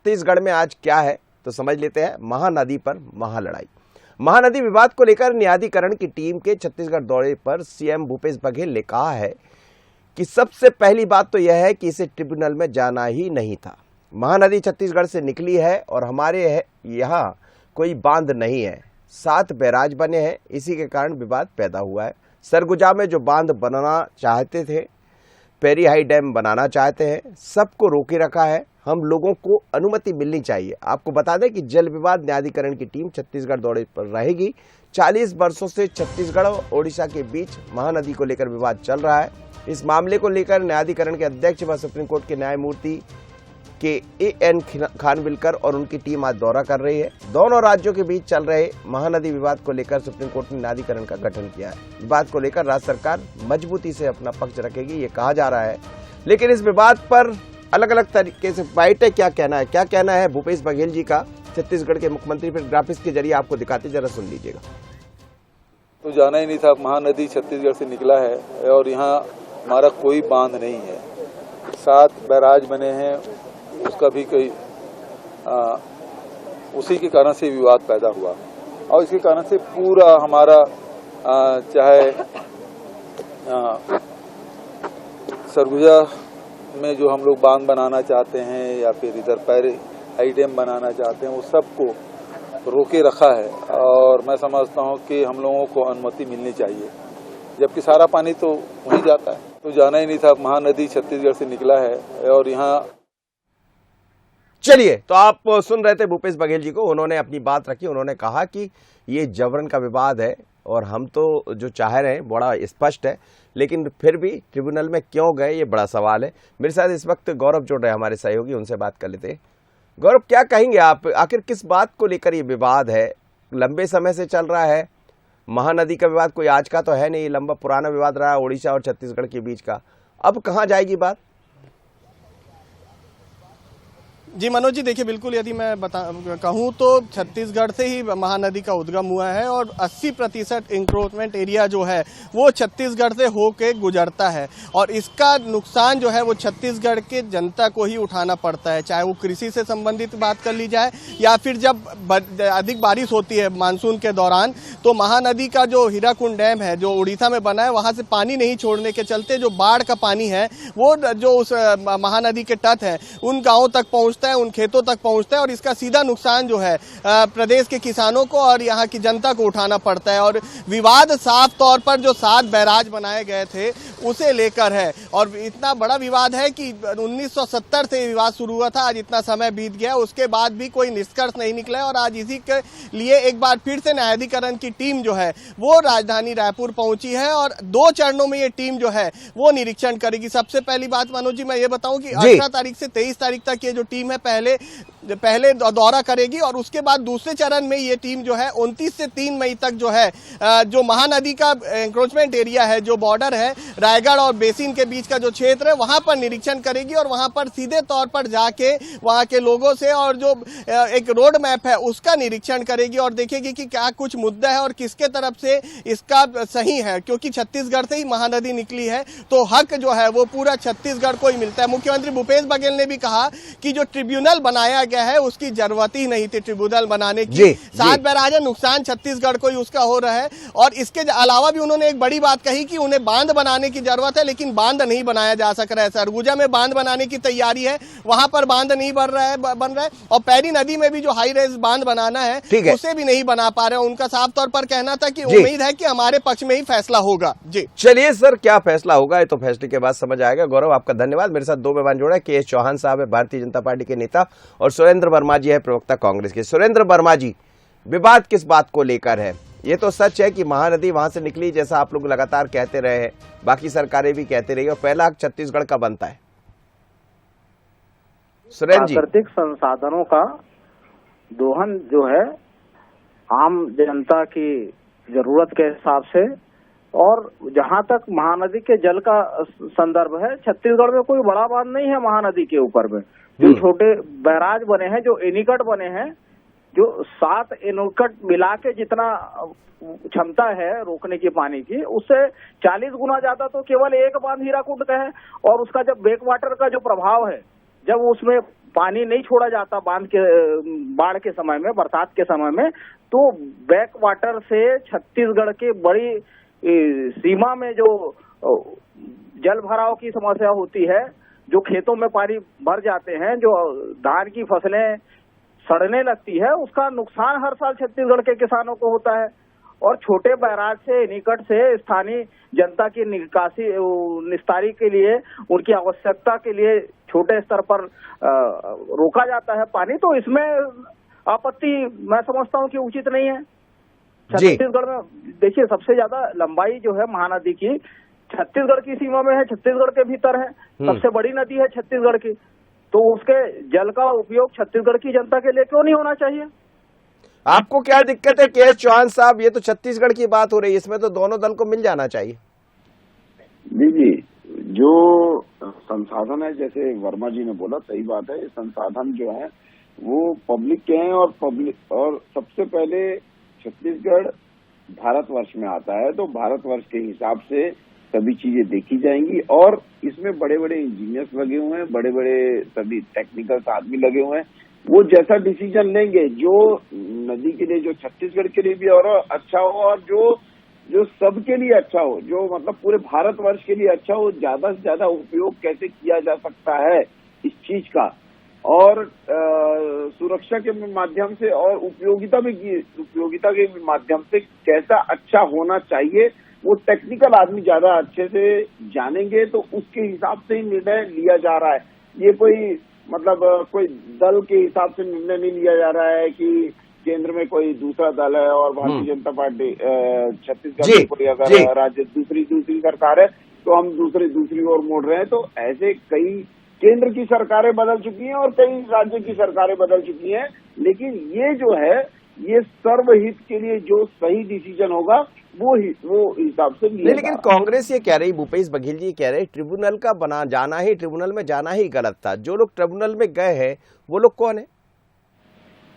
छत्तीसगढ़ में आज क्या है तो समझ लेते हैं। महानदी पर महालड़ाई। महानदी विवाद को लेकर न्यायाधिकरण की टीम के छत्तीसगढ़ दौरे पर सीएम भूपेश बघेल ने कहा है कि सबसे पहली बात तो यह है कि इसे ट्रिब्यूनल में जाना ही नहीं था। महानदी छत्तीसगढ़ से निकली है और हमारे यहाँ कोई बांध नहीं है, 7 बैराज बने हैं, इसी के कारण विवाद पैदा हुआ है। सरगुजा में जो बांध बनाना चाहते थे, पेरी हाई डैम बनाना चाहते हैं, सबको रोके रखा है। हम लोगों को अनुमति मिलनी चाहिए। आपको बता दें कि जल विवाद न्यायाधिकरण की टीम छत्तीसगढ़ दौरे पर रहेगी। 40 वर्षों से छत्तीसगढ़ और ओडिशा के बीच महानदी को लेकर विवाद चल रहा है। इस मामले को लेकर न्यायाधिकरण के अध्यक्ष व सुप्रीम कोर्ट के न्यायमूर्ति के एन खानविलकर और उनकी टीम आज दौरा कर रही है। दोनों राज्यों के बीच चल रहे महानदी विवाद को लेकर सुप्रीम कोर्ट ने न्यायाधिकरण का गठन किया है। विवाद को लेकर राज्य सरकार मजबूती से अपना पक्ष रखेगी, ये कहा जा रहा है। लेकिन इस विवाद पर अलग अलग तरीके से बाइट है। क्या कहना है भूपेश बघेल जी का, छत्तीसगढ़ के मुख्यमंत्री, फिर ग्राफिक्स के जरिए आपको दिखाते, जरा सुन लीजिएगा। तो जाना ही नहीं था, महानदी छत्तीसगढ़ से निकला है और यहाँ हमारा कोई बांध नहीं है। 7 बैराज बने हैं, उसका भी कोई उसी के कारण से विवाद पैदा हुआ और इसके कारण से पूरा हमारा चाहे सरगुजा में जो हम लोग बांध बनाना चाहते हैं या फिर इधर पेरी हाई डैम बनाना चाहते हैं, वो सबको रोके रखा है। और मैं समझता हूँ कि हम लोगों को अनुमति मिलनी चाहिए, जबकि सारा पानी तो वहीं जाता है। तो जाना ही नहीं था, महानदी छत्तीसगढ़ से निकला है और यहाँ। चलिए, तो आप सुन रहे थे भूपेश बघेल जी को, उन्होंने अपनी बात रखी। उन्होंने कहा कि ये जबरन का विवाद है और हम तो जो चाह रहे हैं बड़ा स्पष्ट है, लेकिन फिर भी ट्रिब्यूनल में क्यों गए, ये बड़ा सवाल है। मेरे साथ इस वक्त गौरव जुड़ रहे हैं, हमारे सहयोगी, उनसे बात कर लेते हैं। गौरव, क्या कहेंगे आप, आखिर किस बात को लेकर ये विवाद है? लंबे समय से चल रहा है। महानदी का विवाद कोई आज का तो है नहीं, लंबा पुराना विवाद रहा है ओडिशा और छत्तीसगढ़ के बीच का। अब कहाँ जाएगी बात? जी मनोज जी, देखिए बिल्कुल, यदि मैं कहूँ तो छत्तीसगढ़ से ही महानदी का उद्गम हुआ है और 80% इंक्रोचमेंट एरिया जो है वो छत्तीसगढ़ से होके गुजरता है और इसका नुकसान जो है वो छत्तीसगढ़ के जनता को ही उठाना पड़ता है। चाहे वो कृषि से संबंधित बात कर ली जाए या फिर जब अधिक बारिश होती है मानसून के दौरान, तो महानदी का जो हीराकुंड डैम है जो उड़ीसा में बना है, वहाँ से पानी नहीं छोड़ने के चलते जो बाढ़ का पानी है वो जो उस महानदी के तट है उन गाँवों तक पहुँचता है, उन खेतों तक पहुंचता है और इसका सीधा नुकसान जो है प्रदेश के किसानों को और यहाँ की जनता को उठाना पड़ता है। और विवाद साफ तौर पर जो 7 बैराज बनाए गए थे उसे लेकर है और इतना बड़ा विवाद है कि 1970 से विवाद शुरू हुआ था। आज इतना समय बीत गया, उसके बाद भी कोई निष्कर्ष नहीं निकला है और आज इसी के लिए एक बार फिर से न्यायाधिकरण की टीम जो है वो राजधानी रायपुर पहुंची है और 2 चरणों में ये टीम जो है वो निरीक्षण करेगी। सबसे पहली बात मनोज जी मैं ये बताऊं कि 18 तारीख से 23 तारीख तक ये जो टीम है पहले दौरा करेगी और उसके बाद दूसरे चरण में ये टीम जो है 29 से 3 मई तक जो है जो महानदी का एंक्रोचमेंट एरिया है, जो बॉर्डर है रायगढ़ और बेसिन के बीच का जो क्षेत्र है, वहां पर निरीक्षण करेगी और वहां पर सीधे तौर पर जाके वहां के लोगों से और जो एक रोड मैप है उसका निरीक्षण करेगी और देखेगी कि क्या कुछ मुद्दा है और किसके तरफ से इसका सही है। क्योंकि छत्तीसगढ़ से ही महानदी निकली है तो हक जो है वो पूरा छत्तीसगढ़ को ही मिलता है। मुख्यमंत्री भूपेश बघेल ने भी कहा कि जो ट्रिब्यूनल बनाया गया है उसकी जरूरत ही नहीं थी ट्रिब्यूनल बनाने की। 7 बैराज नुकसान छत्तीसगढ़ को ही उसका हो रहा है और इसके अलावा भी उन्होंने एक बड़ी बात कही कि उन्हें बांध बनाने की जरूरत है, लेकिन बांध नहीं बनाया जा सक रहा है। सरगुजा में बांध बनाने की तैयारी है, वहां पर बांध नहीं बन रहा है और पैरी नदी में भी जो हाई रेज बांध बनाना है उसे भी नहीं बना पा रहे। उनका साफ तौर पर कहना था कि उम्मीद है कि हमारे पक्ष में ही फैसला होगा। जी चलिए सर, क्या फैसला होगा ये तो फैसले के बाद समझ आएगा। गौरव, आपका धन्यवाद। मेरे साथ 2 मेहमान जोड़ा है, के चौहान साहब है भारतीय जनता पार्टी के नेता और सुरेंद्र वर्मा जी है प्रवक्ता कांग्रेस के। सुरेंद्र वर्मा जी, विवाद किस बात को लेकर है? ये तो सच है कि महानदी वहां से निकली, जैसा आप लोग लगातार कहते रहे हैं, बाकी सरकारें भी कहते रही, और पहला हक छत्तीसगढ़ का बनता है। सुरेंद्र जी, प्राकृतिक संसाधनों का दोहन जो है आम जनता की जरूरत के हिसाब से, और जहां तक महानदी के जल का संदर्भ है, छत्तीसगढ़ में कोई बड़ा बांध नहीं है महानदी के ऊपर में। जो छोटे बैराज बने हैं, जो एनीकट बने हैं, जो 7 एनीकट मिला के जितना क्षमता है रोकने की पानी की, उससे 40 गुना ज्यादा तो केवल एक बांध हीराकुंड का है। और उसका जब बैक वाटर का जो प्रभाव है, जब उसमें पानी नहीं छोड़ा जाता बाढ़ के समय में, बरसात के समय में, तो बैक वाटर से छत्तीसगढ़ के बड़ी सीमा में जो जल भराव की समस्या होती है, जो खेतों में पानी भर जाते हैं, जो धान की फसलें सड़ने लगती है, उसका नुकसान हर साल छत्तीसगढ़ के किसानों को होता है। और छोटे बैराज से, निकट से स्थानीय जनता की निस्तारी के लिए, उनकी आवश्यकता के लिए छोटे स्तर पर रोका जाता है पानी, तो इसमें आपत्ति मैं समझता हूँ कि उचित नहीं है। छत्तीसगढ़ में देखिए सबसे ज्यादा लंबाई जो है महानदी की छत्तीसगढ़ की सीमा में है, छत्तीसगढ़ के भीतर है, सबसे बड़ी नदी है छत्तीसगढ़ की, तो उसके जल का उपयोग छत्तीसगढ़ की जनता के लिए क्यों नहीं होना चाहिए? आपको क्या दिक्कत है के.एस. चौहान साहब? ये तो छत्तीसगढ़ की बात हो रही है, इसमें तो दोनों दल को मिल जाना चाहिए। जी, जो संसाधन है, जैसे वर्मा जी ने बोला, सही बात है, संसाधन जो है वो पब्लिक के हैं, और सबसे पहले छत्तीसगढ़ भारतवर्ष में आता है, तो भारतवर्ष के हिसाब से सभी चीजें देखी जाएंगी। और इसमें बड़े बड़े इंजीनियर्स लगे हुए हैं, बड़े बड़े सभी टेक्निकल आदमी लगे हुए हैं, वो जैसा डिसीजन लेंगे जो नदी के लिए, जो छत्तीसगढ़ के लिए भी और अच्छा हो, और जो सबके लिए अच्छा हो, जो मतलब पूरे भारतवर्ष के लिए अच्छा हो, ज्यादा से ज्यादा उपयोग कैसे किया जा सकता है इस चीज का, और सुरक्षा के माध्यम से और उपयोगिता के माध्यम से कैसा अच्छा होना चाहिए, वो टेक्निकल आदमी ज्यादा अच्छे से जानेंगे, तो उसके हिसाब से ही निर्णय लिया जा रहा है। ये कोई मतलब कोई दल के हिसाब से निर्णय नहीं लिया जा रहा है कि केंद्र में कोई दूसरा दल है और भारतीय जनता पार्टी छत्तीसगढ़ में कोई अगर राज्य दूसरी सरकार है तो हम दूसरी ओर मोड़ रहे हैं। तो ऐसे कई केंद्र की सरकारें बदल चुकी हैं और कई राज्य की सरकारें बदल चुकी हैं, लेकिन ये जो है ये सर्वहित के लिए जो सही डिसीजन होगा वो हिसाब से लिया। लेकिन कांग्रेस ये कह रही, भूपेश बघेल जी कह रहे, ट्रिब्यूनल का ट्रिब्यूनल में जाना ही गलत था। जो लोग ट्रिब्यूनल में गए हैं वो लोग कौन है?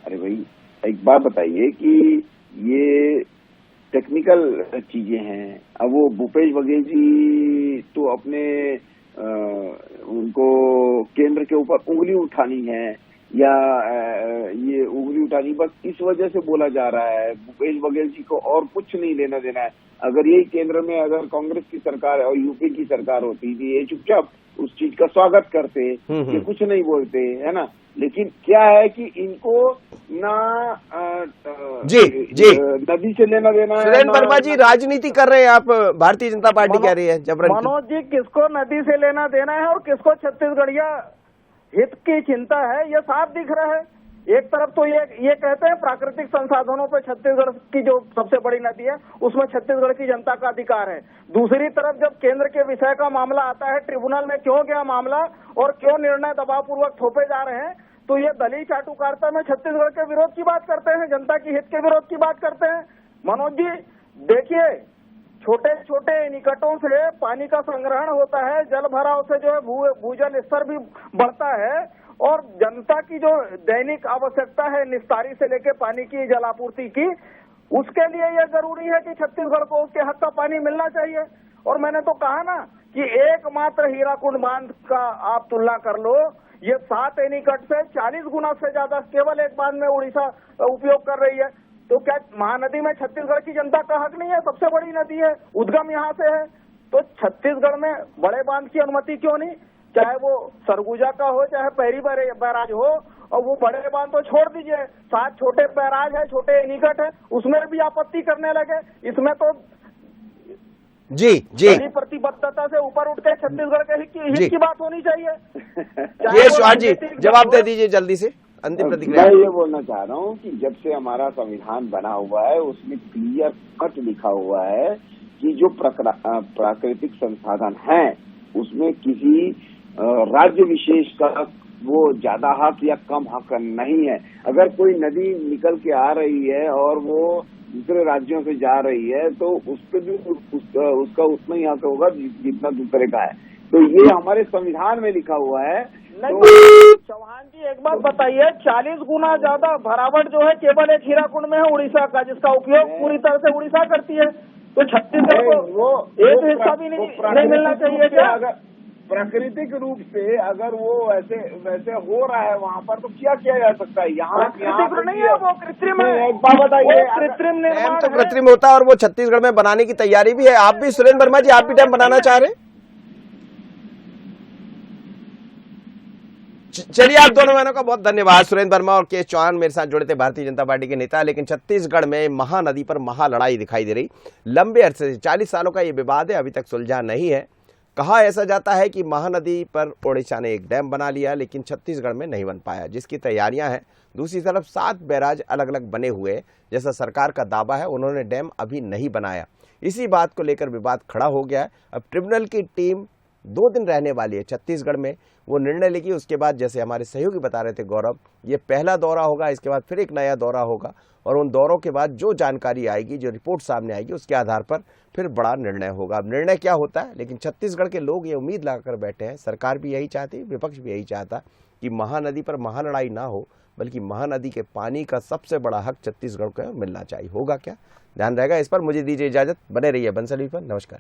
अरे भाई एक बात बताइए कि ये टेक्निकल चीजें हैं। अब वो भूपेश बघेल जी तो अपने उनको केंद्र के ऊपर उंगली उठानी है या ये उंगली उठानी, बस इस वजह से बोला जा रहा है। भूपेश बघेल जी को और कुछ नहीं लेना देना है। अगर यही केंद्र में अगर कांग्रेस की सरकार और यूपी की सरकार होती थी, ये चुपचाप उस चीज का स्वागत करते, ये कुछ नहीं बोलते, है ना। लेकिन क्या है कि इनको ना नदी से लेना देना है। सुरेंद्र वर्मा जी राजनीति कर रहे हैं आप, भारतीय जनता पार्टी कह रही है जबरन। मनोज जी, किसको नदी से लेना देना है और किसको छत्तीसगढ़िया हित की चिंता है, ये साफ दिख रहा है। एक तरफ तो ये कहते हैं प्राकृतिक संसाधनों पे छत्तीसगढ़ की जो सबसे बड़ी नदी है उसमें छत्तीसगढ़ की जनता का अधिकार है। दूसरी तरफ जब केंद्र के विषय का मामला आता है, ट्रिब्यूनल में क्यों गया मामला और क्यों निर्णय दबावपूर्वक थोपे जा रहे हैं, तो ये दलील चाटुकारिता में छत्तीसगढ़ के विरोध की बात करते हैं, जनता की हित के विरोध की बात करते हैं। मनोज जी देखिए, छोटे छोटे निकटों से पानी का संग्रहण होता है, जल भराव से जो है भूजल स्तर भी बढ़ता है और जनता की जो दैनिक आवश्यकता है निस्तारी से लेके पानी की जलापूर्ति की, उसके लिए यह जरूरी है कि छत्तीसगढ़ को उसके हक का पानी मिलना चाहिए। और मैंने तो कहा ना कि एकमात्र हीराकुंड बांध का आप तुलना कर लो, ये 7 एनीकट से 40 गुना से ज्यादा केवल एक बांध में उड़ीसा उपयोग कर रही है। तो क्या महानदी में छत्तीसगढ़ की जनता का हक नहीं है? सबसे बड़ी नदी है, उद्गम यहाँ से है, तो छत्तीसगढ़ में बड़े बांध की अनुमति क्यों नहीं? चाहे वो सरगुजा का हो, चाहे पैरी बैराज हो, और वो बड़े बांध तो छोड़ दीजिए, 7 छोटे बैराज है, छोटे एनीकट है, उसमें भी आपत्ति करने लगे। इसमें तो जी प्रतिबद्धता से ऊपर उठ के छत्तीसगढ़ के हित की बात होनी चाहिए। ये चौहान जी जवाब दे दीजिए जल्दी से, अंतिम प्रतिक्रिया। मैं ये बोलना चाह रहा हूँ कि जब से हमारा संविधान बना हुआ है उसमें क्लियर कट लिखा हुआ है कि जो प्राकृतिक संसाधन है उसमें किसी राज्य विशेष का वो ज्यादा हक या कम हक नहीं है। अगर कोई नदी निकल के आ रही है और वो दूसरे राज्यों से जा रही है तो उस पर भी उसका उतना ही हक होगा जितना दूसरे का है। तो ये हमारे संविधान में लिखा हुआ है। तो चौहान जी एक बात बताइए, 40 गुना ज्यादा भरावट जो है केवल एक हीराकुंड में है उड़ीसा का, जिसका उपयोग पूरी तरह से उड़ीसा करती है। तो छत्तीसगढ़ को एक हिस्सा भी नहीं मिलना चाहिए क्या? प्राकृतिक रूप से अगर वो वैसे वैसे हो रहा है वहाँ पर, तो क्या किया जा सकता है? यहाँ नहीं है, वो कृत्रिम है। एक बात बताइए, कृत्रिम डैम निर्माण तो है। कृत्रिम होता है और वो छत्तीसगढ़ में बनाने की तैयारी भी है। आप भी सुरेंद्र वर्मा जी, आप भी डैम बनाना चाह रहे हैं? चलिए, आप दोनों बहनों का बहुत धन्यवाद। सुरेंद्र वर्मा और के चौहान मेरे साथ जुड़े थे, भारतीय जनता पार्टी के नेता। लेकिन छत्तीसगढ़ में महानदी पर महालड़ाई दिखाई दे रही। लंबे अरसे से 40 सालों का ये विवाद है, अभी तक सुलझा नहीं है। कहा ऐसा जाता है कि महानदी पर ओडिशा ने एक डैम बना लिया, लेकिन छत्तीसगढ़ में नहीं बन पाया, जिसकी तैयारियां हैं। दूसरी तरफ 7 बैराज अलग अलग बने हुए हैं, जैसा सरकार का दावा है। उन्होंने डैम अभी नहीं बनाया। इसी बात को लेकर विवाद खड़ा हो गया है। अब ट्रिब्यूनल की टीम 2 दिन रहने वाली है छत्तीसगढ़ में, वो निर्णय लेगी। उसके बाद जैसे हमारे सहयोगी बता रहे थे गौरव, ये पहला दौरा होगा, इसके बाद फिर एक नया दौरा होगा और उन दौरों के बाद जो जानकारी आएगी, जो रिपोर्ट सामने आएगी, उसके आधार पर फिर बड़ा निर्णय होगा। अब निर्णय क्या होता है, लेकिन छत्तीसगढ़ के लोग ये उम्मीद लगाकर बैठे हैं, सरकार भी यही चाहती, विपक्ष भी यही चाहता कि महानदी पर महालड़ाई ना हो, बल्कि महानदी के पानी का सबसे बड़ा हक छत्तीसगढ़ को मिलना चाहिए। होगा क्या, ध्यान रहेगा इस पर। मुझे दीजिए इजाजत, बने रहिए बंसल पर। नमस्कार।